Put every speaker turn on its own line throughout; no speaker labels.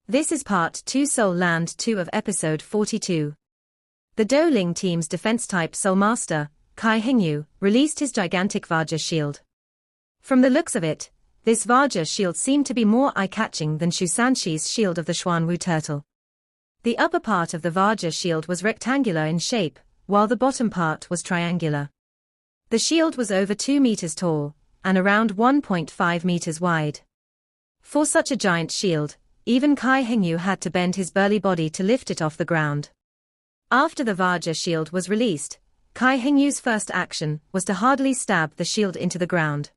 This is Part 2 Soul Land 2 of Episode 42. The Doling team's defense-type Soul Master, Kai Hengyu, released his gigantic Vajra shield. From the looks of it, this Vajra shield seemed to be more eye-catching than Shusanshi's shield of the Xuanwu turtle. The upper part of the Vajra shield was rectangular in shape, while the bottom part was triangular. The shield was over 2 meters tall, and around 1.5 meters wide. For such a giant shield, even Kai Hengyu had to bend his burly body to lift it off the ground. After the Vajra shield was released, Kai Hengyu's first action was to hardily stab the shield into the ground.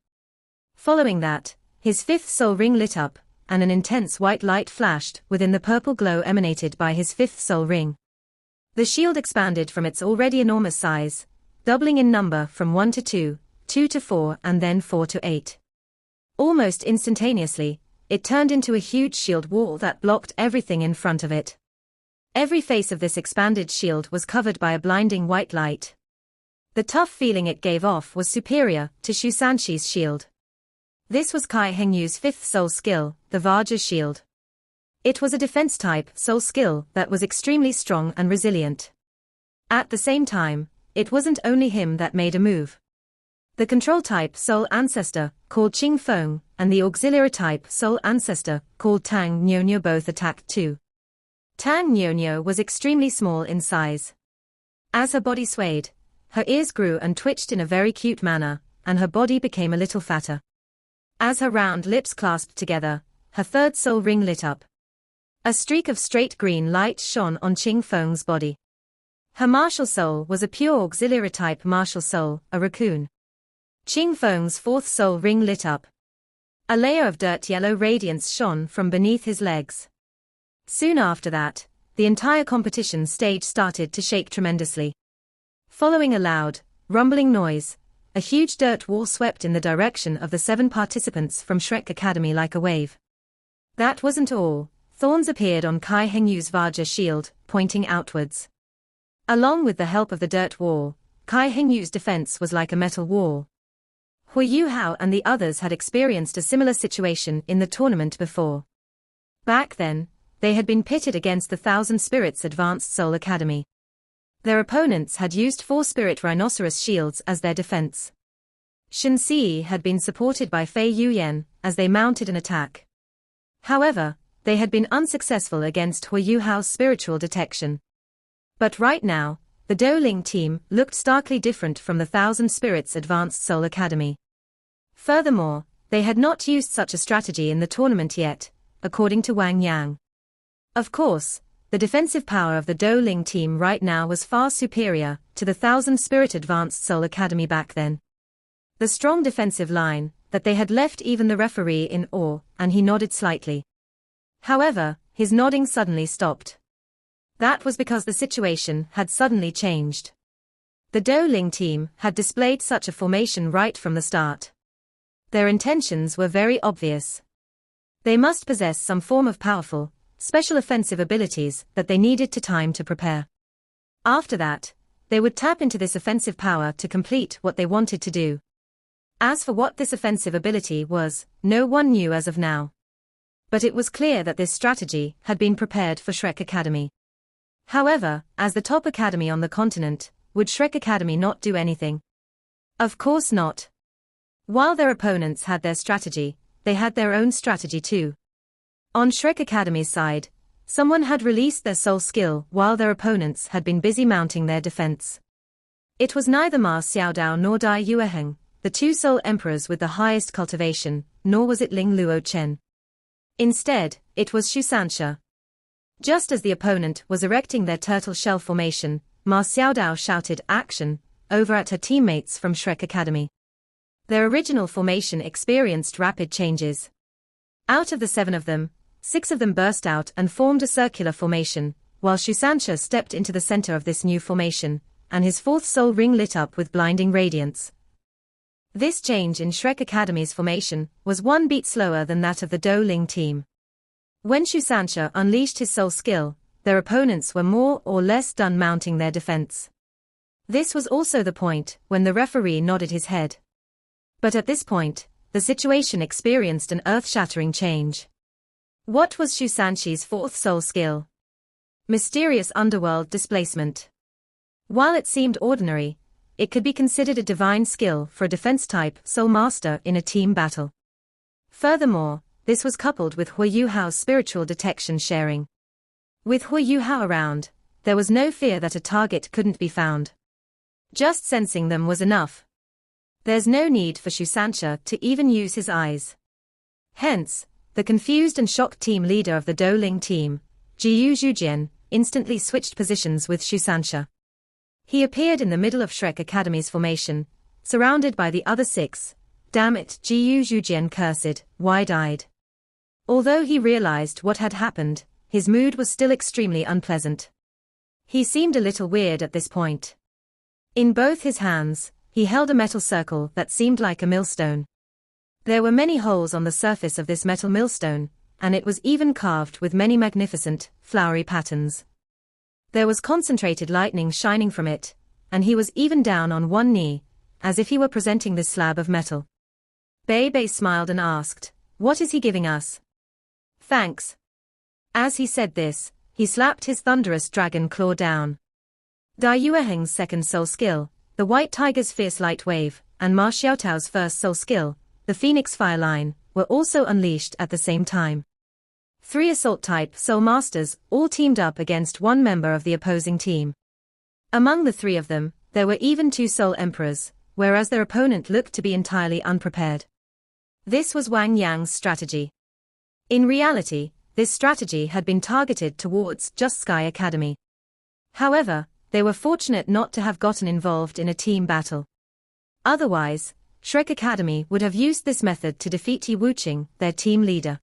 Following that, his fifth soul ring lit up, and an intense white light flashed within the purple glow emanated by his fifth soul ring. The shield expanded from its already enormous size, doubling in number from 1 to 2, 2 to 4 and then 4 to 8. Almost instantaneously, it turned into a huge shield wall that blocked everything in front of it. Every face of this expanded shield was covered by a blinding white light. The tough feeling it gave off was superior to Shusanshi's shield. This was Kai Hengyu's fifth soul skill, the Vajra shield. It was a defense-type soul skill that was extremely strong and resilient. At the same time, it wasn't only him that made a move. The control-type soul ancestor, called Qing Feng, and the auxiliary-type soul ancestor, called Tang Nyonyo both attacked too. Tang Nyonyo was extremely small in size. As her body swayed, her ears grew and twitched in a very cute manner, and her body became a little fatter. As her round lips clasped together, her third soul ring lit up. A streak of straight green light shone on Qing Feng's body. Her martial soul was a pure auxiliary-type martial soul, a raccoon. Qing Feng's fourth soul ring lit up. A layer of dirt yellow radiance shone from beneath his legs. Soon after that, the entire competition stage started to shake tremendously. Following a loud, rumbling noise, a huge dirt wall swept in the direction of the 7 participants from Shrek Academy like a wave. That wasn't all. Thorns appeared on Kai Hengyu's Vajra shield, pointing outwards. Along with the help of the dirt wall, Kai Hengyu's defense was like a metal wall. Hu Yuhao and the others had experienced a similar situation in the tournament before. Back then, they had been pitted against the Thousand Spirits Advanced Soul Academy. Their opponents had used 4 spirit rhinoceros shields as their defense. Shen Si had been supported by Fei Yuyan as they mounted an attack. However, they had been unsuccessful against Hu Yuhao's spiritual detection. But right now, the Doling team looked starkly different from the Thousand Spirits Advanced Soul Academy. Furthermore, they had not used such a strategy in the tournament yet, according to Wang Yang. Of course, the defensive power of the Doling team right now was far superior to the Thousand Spirit Advanced Soul Academy back then. The strong defensive line that they had left even the referee in awe, and he nodded slightly. However, his nodding suddenly stopped. That was because the situation had suddenly changed. The Doling team had displayed such a formation right from the start. Their intentions were very obvious. They must possess some form of powerful, special offensive abilities that they needed time to prepare. After that, they would tap into this offensive power to complete what they wanted to do. As for what this offensive ability was, no one knew as of now. But it was clear that this strategy had been prepared for Shrek Academy. However, as the top academy on the continent, would Shrek Academy not do anything? Of course not. While their opponents had their strategy, they had their own strategy too. On Shrek Academy's side, someone had released their soul skill while their opponents had been busy mounting their defense. It was neither Ma Xiaodao nor Dai Yueheng, the 2 soul emperors with the highest cultivation, nor was it Ling Luo Chen. Instead, it was Shusansha. Just as the opponent was erecting their turtle shell formation, Ma Xiaodao shouted "Action!" over at her teammates from Shrek Academy. Their original formation experienced rapid changes. Out of the 7 of them, 6 of them burst out and formed a circular formation, while Shusansha stepped into the center of this new formation, and his 4th soul ring lit up with blinding radiance. This change in Shrek Academy's formation was 1 beat slower than that of the Doling team. When Shusansha unleashed his soul skill, their opponents were more or less done mounting their defense. This was also the point when the referee nodded his head. But at this point, the situation experienced an earth-shattering change. What was Shu Sanxi's fourth soul skill? Mysterious underworld displacement. While it seemed ordinary, it could be considered a divine skill for a defense-type soul master in a team battle. Furthermore, this was coupled with Hu Yuhao's spiritual detection sharing. With Hu Yuhao around, there was no fear that a target couldn't be found. Just sensing them was enough. There's no need for Shu Sanxia to even use his eyes. Hence, the confused and shocked team leader of the Douling team, Jiyu Zhujian, instantly switched positions with Shu Sanxia. He appeared in the middle of Shrek Academy's formation, surrounded by the other 6. Damn it, Jiyu Zhujian cursed, wide-eyed. Although he realized what had happened, his mood was still extremely unpleasant. He seemed a little weird at this point. In both his hands, he held a metal circle that seemed like a millstone. There were many holes on the surface of this metal millstone, and it was even carved with many magnificent, flowery patterns. There was concentrated lightning shining from it, and he was even down on one knee, as if he were presenting this slab of metal. Bei Bei smiled and asked, "What is he giving us?" "Thanks." As he said this, he slapped his thunderous dragon claw down. Dai Yueheng's second soul skill, the White Tiger's fierce light wave, and Ma Xiaotao's first soul skill, the Phoenix Fire Line, were also unleashed at the same time. 3 assault-type soul masters all teamed up against one member of the opposing team. Among the 3 of them, there were even 2 soul emperors, whereas their opponent looked to be entirely unprepared. This was Wang Yang's strategy. In reality, this strategy had been targeted towards just Sky Academy. However, they were fortunate not to have gotten involved in a team battle. Otherwise, Shrek Academy would have used this method to defeat Yi Wuqing, their team leader.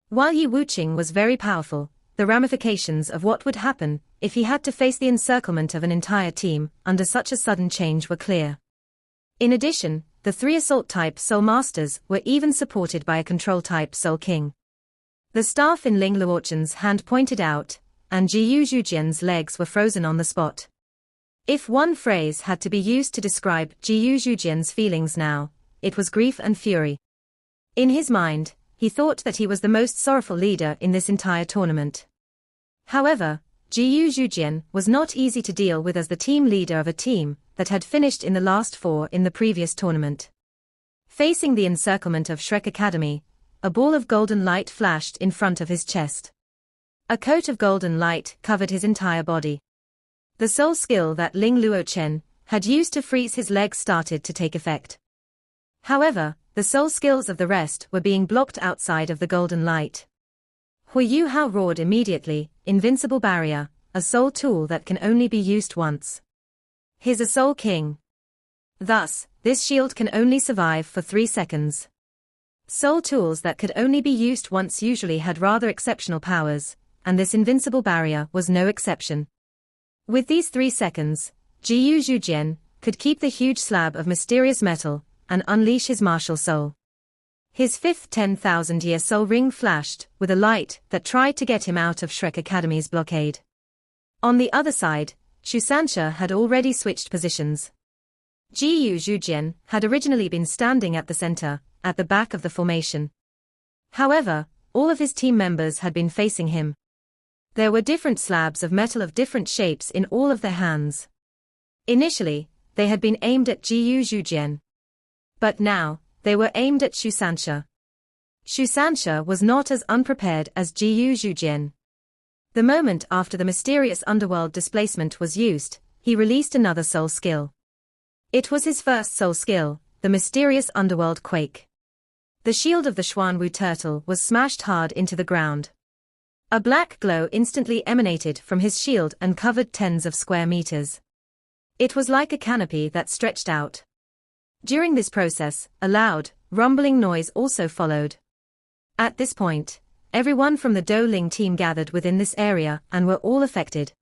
While Yi Wuqing was very powerful, the ramifications of what would happen if he had to face the encirclement of an entire team under such a sudden change were clear. In addition, the 3 assault-type soul masters were even supported by a control-type soul king. The staff in Ling Luochen's hand pointed out, and Jiyu Zhujian's legs were frozen on the spot. If one phrase had to be used to describe Jiyu Zhujian's feelings now, it was grief and fury. In his mind, he thought that he was the most sorrowful leader in this entire tournament. However, Jiyu Zhujian was not easy to deal with as the team leader of a team that had finished in the last 4 in the previous tournament. Facing the encirclement of Shrek Academy, a ball of golden light flashed in front of his chest. A coat of golden light covered his entire body. The soul skill that Ling Luochen had used to freeze his legs started to take effect. However, the soul skills of the rest were being blocked outside of the golden light. Hu Yuhao roared immediately, "Invincible barrier, a soul tool that can only be used once. He's a soul king. Thus, this shield can only survive for 3 seconds. Soul tools that could only be used once usually had rather exceptional powers, and this invincible barrier was no exception. With these 3 seconds, Jiyu Zhujian could keep the huge slab of mysterious metal and unleash his martial soul. His 5th 10,000-year soul ring flashed with a light that tried to get him out of Shrek Academy's blockade. On the other side, Shu Sanxia had already switched positions. Jiyu Zhujian had originally been standing at the center, at the back of the formation. However, all of his team members had been facing him. There were different slabs of metal of different shapes in all of their hands. Initially, they had been aimed at Jiyu Zhujian. But now, they were aimed at Shu Sanxia. Shu Sanxia was not as unprepared as Jiyu Zhujian. The moment after the mysterious underworld displacement was used, he released another soul skill. It was his first soul skill, the mysterious underworld quake. The shield of the Xuanwu turtle was smashed hard into the ground. A black glow instantly emanated from his shield and covered tens of square meters. It was like a canopy that stretched out. During this process, a loud, rumbling noise also followed. At this point, everyone from the Douling team gathered within this area and were all affected.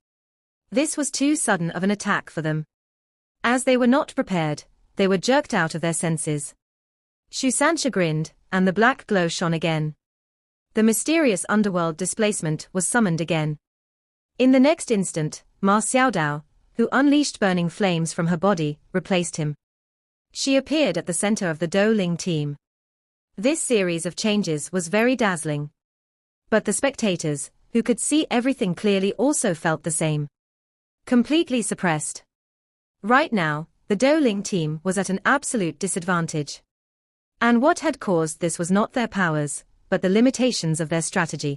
This was too sudden of an attack for them. As they were not prepared, they were jerked out of their senses. Shu Sanxia grinned, and the black glow shone again. The mysterious underworld displacement was summoned again. In the next instant, Ma Xiaodao, who unleashed burning flames from her body, replaced him. She appeared at the center of the Douling team. This series of changes was very dazzling. But the spectators, who could see everything clearly, also felt the same. Completely suppressed. Right now, the Douling team was at an absolute disadvantage. And what had caused this was not their powers, but the limitations of their strategy.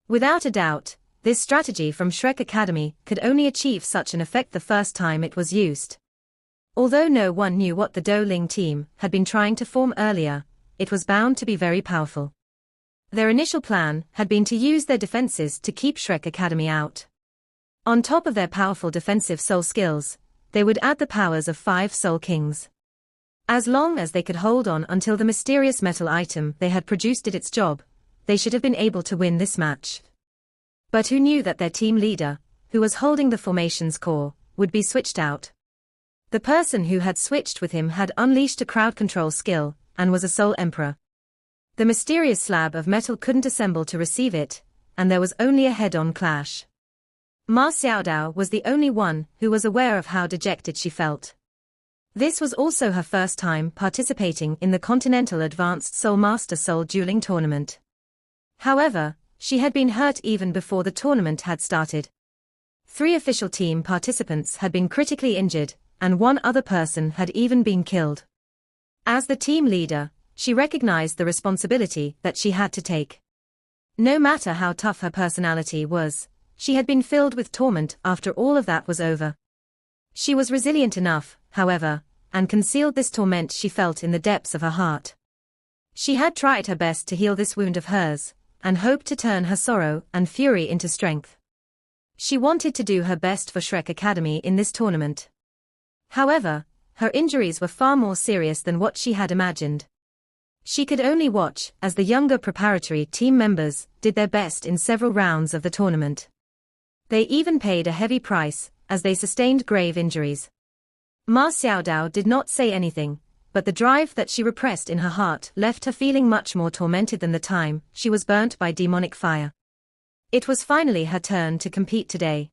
Without a doubt, this strategy from Shrek Academy could only achieve such an effect the first time it was used. Although no one knew what the Douling team had been trying to form earlier, it was bound to be very powerful. Their initial plan had been to use their defenses to keep Shrek Academy out. On top of their powerful defensive soul skills, they would add the powers of 5 Soul Kings. As long as they could hold on until the mysterious metal item they had produced did its job, they should have been able to win this match. But who knew that their team leader, who was holding the formation's core, would be switched out? The person who had switched with him had unleashed a crowd control skill, and was a Soul Emperor. The mysterious slab of metal couldn't assemble to receive it, and there was only a head-on clash. Ma Xiaodao was the only one who was aware of how dejected she felt. This was also her first time participating in the Continental Advanced Soul Master Soul Dueling Tournament. However, she had been hurt even before the tournament had started. 3 official team participants had been critically injured, and 1 other person had even been killed. As the team leader, she recognized the responsibility that she had to take. No matter how tough her personality was, she had been filled with torment after all of that was over. She was resilient enough, however, and concealed this torment she felt in the depths of her heart. She had tried her best to heal this wound of hers, and hoped to turn her sorrow and fury into strength. She wanted to do her best for Shrek Academy in this tournament. However, her injuries were far more serious than what she had imagined. She could only watch as the younger preparatory team members did their best in several rounds of the tournament. They even paid a heavy price, as they sustained grave injuries. Ma Xiaodao did not say anything, but the drive that she repressed in her heart left her feeling much more tormented than the time she was burnt by demonic fire. It was finally her turn to compete today.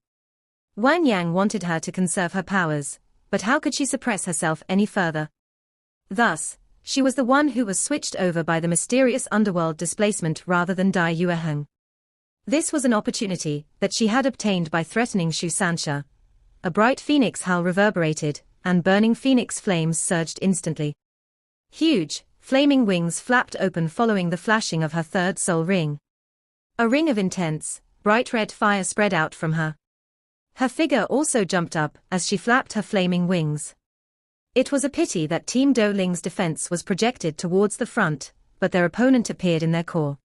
Wang Yang wanted her to conserve her powers, but how could she suppress herself any further? Thus, she was the one who was switched over by the mysterious underworld displacement rather than Dai Yueheng. This was an opportunity that she had obtained by threatening Shu Sansha. A bright phoenix howl reverberated, and burning phoenix flames surged instantly. Huge, flaming wings flapped open following the flashing of her 3rd soul ring. A ring of intense, bright red fire spread out from her. Her figure also jumped up as she flapped her flaming wings. It was a pity that Team Douling's defense was projected towards the front, but their opponent appeared in their core.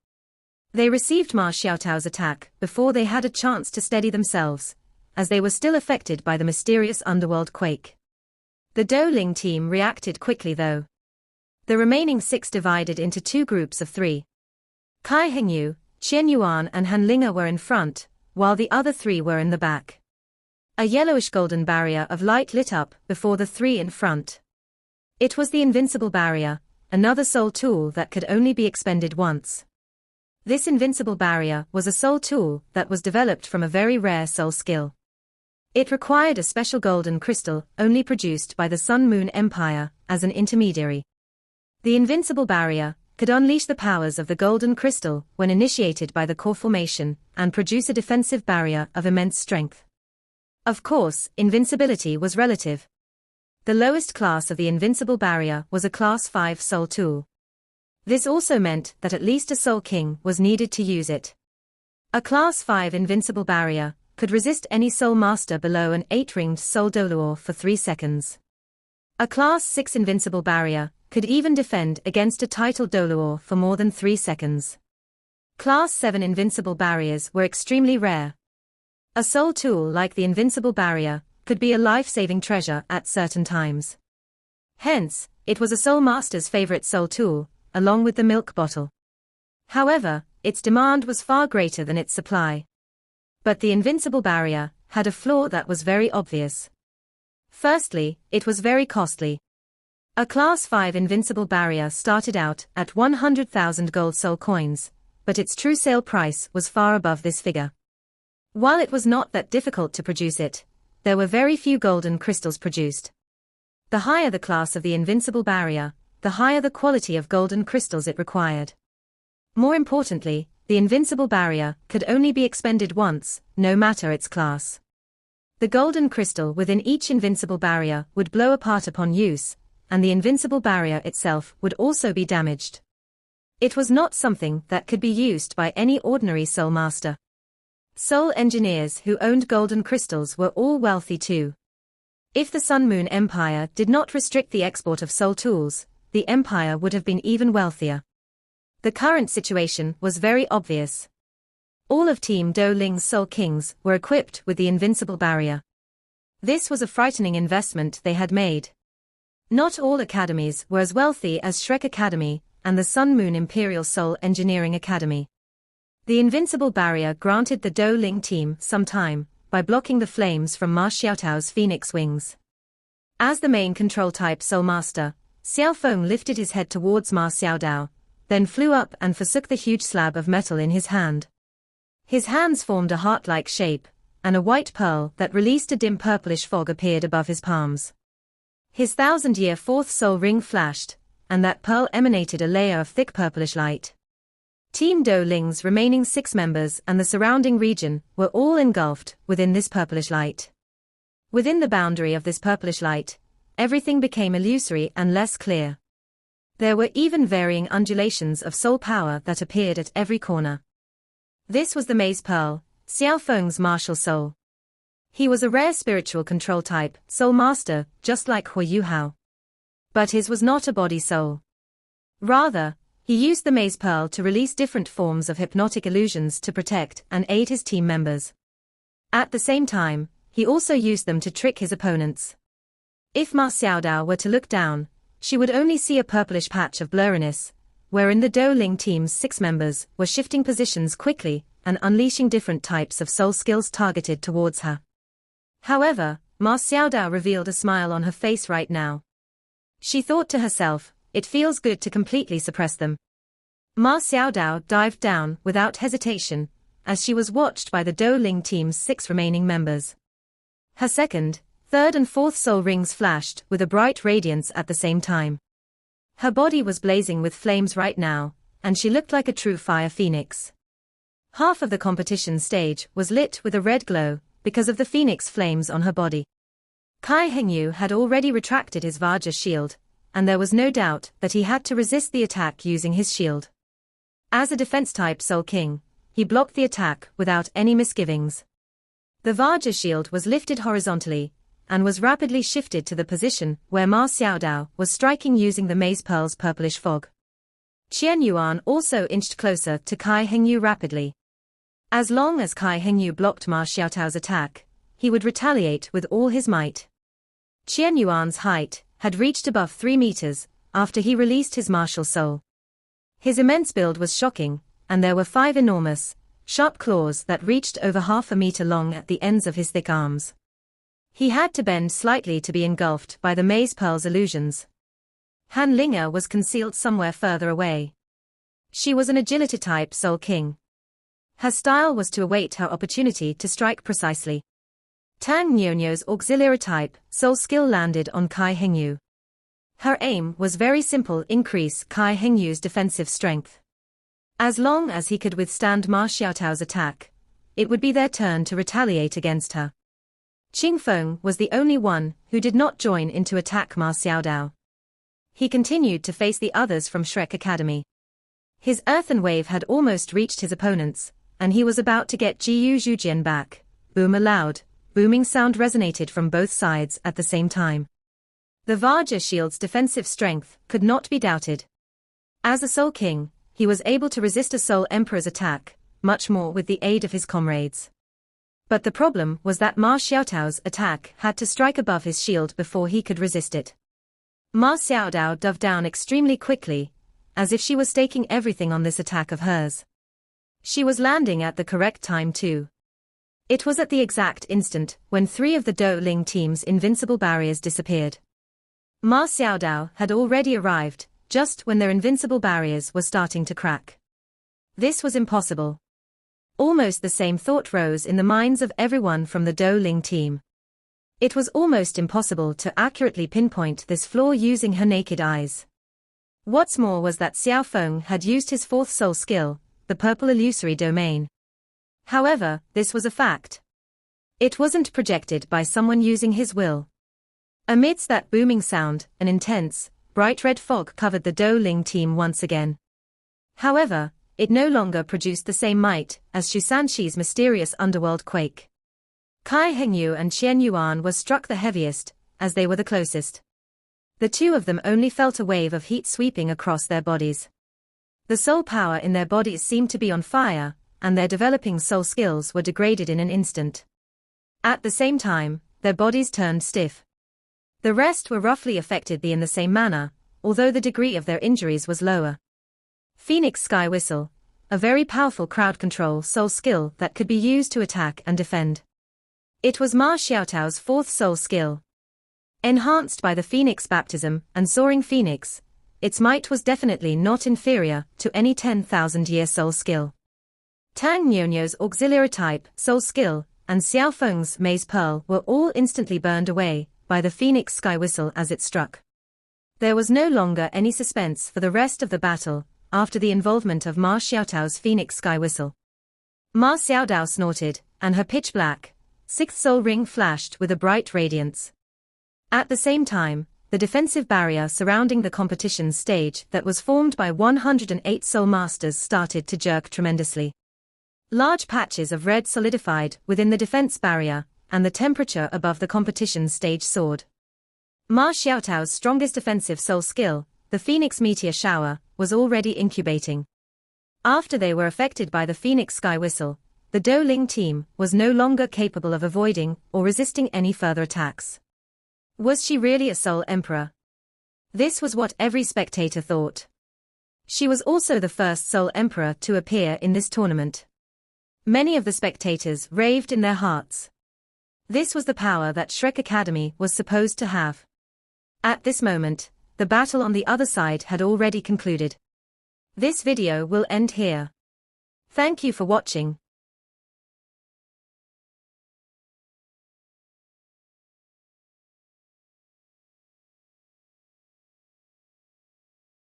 They received Ma Xiaotao's attack before they had a chance to steady themselves, as they were still affected by the mysterious underworld quake. The Douling team reacted quickly though. The remaining 6 divided into 2 groups of 3. Kai Hengyu, Qian Yuan and Han Linga were in front, while the other 3 were in the back. A yellowish-golden barrier of light lit up before the 3 in front. It was the invincible barrier, another soul tool that could only be expended once. This invincible barrier was a soul tool that was developed from a very rare soul skill. It required a special golden crystal only produced by the Sun Moon Empire as an intermediary. The invincible barrier could unleash the powers of the golden crystal when initiated by the core formation and produce a defensive barrier of immense strength. Of course, invincibility was relative. The lowest class of the invincible barrier was a class 5 soul tool. This also meant that at least a Soul King was needed to use it. A class 5 invincible barrier could resist any Soul Master below an 8-ringed Soul Doluor for 3 seconds. A class 6 invincible barrier could even defend against a title Doluor for more than 3 seconds. Class 7 invincible barriers were extremely rare. A soul tool like the invincible barrier could be a life-saving treasure at certain times. Hence, it was a Soul Master's favorite soul tool, along with the milk bottle. However, its demand was far greater than its supply. But the invincible barrier had a flaw that was very obvious. Firstly, it was very costly. A Class 5 invincible barrier started out at 100,000 gold soul coins, but its true sale price was far above this figure. While it was not that difficult to produce it, there were very few golden crystals produced. The higher the class of the invincible barrier, the higher the quality of golden crystals it required. More importantly, the invincible barrier could only be expended once, no matter its class. The golden crystal within each invincible barrier would blow apart upon use, and the invincible barrier itself would also be damaged. It was not something that could be used by any ordinary soul master. Soul engineers who owned golden crystals were all wealthy too. If the Sun Moon Empire did not restrict the export of soul tools, the empire would have been even wealthier. The current situation was very obvious. All of Team Do Ling's Soul Kings were equipped with the invincible barrier. This was a frightening investment they had made. Not all academies were as wealthy as Shrek Academy and the Sun Moon Imperial Soul Engineering Academy. The invincible barrier granted the Do Ling team some time by blocking the flames from Ma Xiaotao's phoenix wings. As the main control-type Soul Master, Xiao Feng lifted his head towards Ma Xiaodao, then flew up and forsook the huge slab of metal in his hand. His hands formed a heart-like shape, and a white pearl that released a dim purplish fog appeared above his palms. His 1,000-year fourth soul ring flashed, and that pearl emanated a layer of thick purplish light. Team Do Ling's remaining 6 members and the surrounding region were all engulfed within this purplish light. Within the boundary of this purplish light, everything became illusory and less clear. There were even varying undulations of soul power that appeared at every corner. This was the Maze Pearl, Xiao Feng's martial soul. He was a rare spiritual control type, soul master, just like Huo Yuhao. But his was not a body soul. Rather, he used the Maze Pearl to release different forms of hypnotic illusions to protect and aid his team members. At the same time, he also used them to trick his opponents. If Ma Xiaodao were to look down, she would only see a purplish patch of blurriness, wherein the Do Ling team's 6 members were shifting positions quickly and unleashing different types of soul skills targeted towards her. However, Ma Xiaodao revealed a smile on her face right now. She thought to herself, it feels good to completely suppress them. Ma Xiaodao dived down without hesitation, as she was watched by the Do Ling team's 6 remaining members. Her second, third and fourth soul rings flashed with a bright radiance at the same time. Her body was blazing with flames right now, and she looked like a true fire phoenix. Half of the competition stage was lit with a red glow because of the phoenix flames on her body. Kai Hengyu had already retracted his Vajra shield, and there was no doubt that he had to resist the attack using his shield. As a defense-type Soul King, he blocked the attack without any misgivings. The Vajra shield was lifted horizontally, and was rapidly shifted to the position where Ma Xiaodao was striking using the Maze Pearl's purplish fog. Qian Yuan also inched closer to Kai Hengyu rapidly. As long as Kai Hengyu blocked Ma Xiaotao's attack, he would retaliate with all his might. Qian Yuan's height had reached above 3 meters after he released his martial soul. His immense build was shocking, and there were 5 enormous, sharp claws that reached over half a meter long at the ends of his thick arms. He had to bend slightly to be engulfed by the Maze Pearl's illusions. Han Linga was concealed somewhere further away. She was an agility-type Soul King. Her style was to await her opportunity to strike precisely. Tang Nyonyo's auxiliary-type Soul skill landed on Kai Hengyu. Her aim was very simple: increase Kai Hengyu's defensive strength. As long as he could withstand Ma Xiaotao's attack, it would be their turn to retaliate against her. Qing Feng was the only one who did not join in to attack Ma Xiaodao. He continued to face the others from Shrek Academy. His earthen wave had almost reached his opponents, and he was about to get Jiyu Zhujian back. Boom! A loud, booming sound resonated from both sides at the same time. The Vajra shield's defensive strength could not be doubted. As a Soul King, he was able to resist a Soul Emperor's attack, much more with the aid of his comrades. But the problem was that Ma Xiaotao's attack had to strike above his shield before he could resist it. Ma Xiaodao dove down extremely quickly, as if she was staking everything on this attack of hers. She was landing at the correct time too. It was at the exact instant when 3 of the Do Ling team's invincible barriers disappeared. Ma Xiaodao had already arrived, just when their invincible barriers were starting to crack. This was impossible. Almost the same thought rose in the minds of everyone from the Do Ling team. It was almost impossible to accurately pinpoint this flaw using her naked eyes. What's more was that Xiao Feng had used his 4th soul skill, the purple illusory domain. However, this was a fact. It wasn't projected by someone using his will. Amidst that booming sound, an intense, bright red fog covered the Douling team once again. However, it no longer produced the same might as Shusanshi's mysterious underworld quake. Kai Hengyu and Qian Yuan were struck the heaviest, as they were the closest. The two of them only felt a wave of heat sweeping across their bodies. The soul power in their bodies seemed to be on fire, and their developing soul skills were degraded in an instant. At the same time, their bodies turned stiff. The rest were roughly affected in the same manner, although the degree of their injuries was lower. Phoenix Sky Whistle, a very powerful crowd control soul skill that could be used to attack and defend. It was Ma Xiaotao's fourth soul skill. Enhanced by the Phoenix Baptism and Soaring Phoenix, its might was definitely not inferior to any 10,000-year soul skill. Tang Nyonyo's auxiliary type soul skill and Xiao Feng's Maze Pearl were all instantly burned away by the Phoenix Sky Whistle as it struck. There was no longer any suspense for the rest of the battle after the involvement of Ma Xiaotao's Phoenix Sky Whistle. Ma Xiaodao snorted, and her pitch-black, sixth soul ring flashed with a bright radiance. At the same time, the defensive barrier surrounding the competition stage that was formed by 108 soul masters started to jerk tremendously. Large patches of red solidified within the defense barrier, and the temperature above the competition stage soared. Ma Xiaotao's strongest offensive soul skill, the Phoenix Meteor Shower, was already incubating. After they were affected by the Phoenix Sky Whistle, the Douling team was no longer capable of avoiding or resisting any further attacks. Was she really a Soul Emperor? This was what every spectator thought. She was also the first Soul Emperor to appear in this tournament. Many of the spectators raved in their hearts. This was the power that Shrek Academy was supposed to have. At this moment, the battle on the other side had already concluded. This video will end here. Thank you for watching.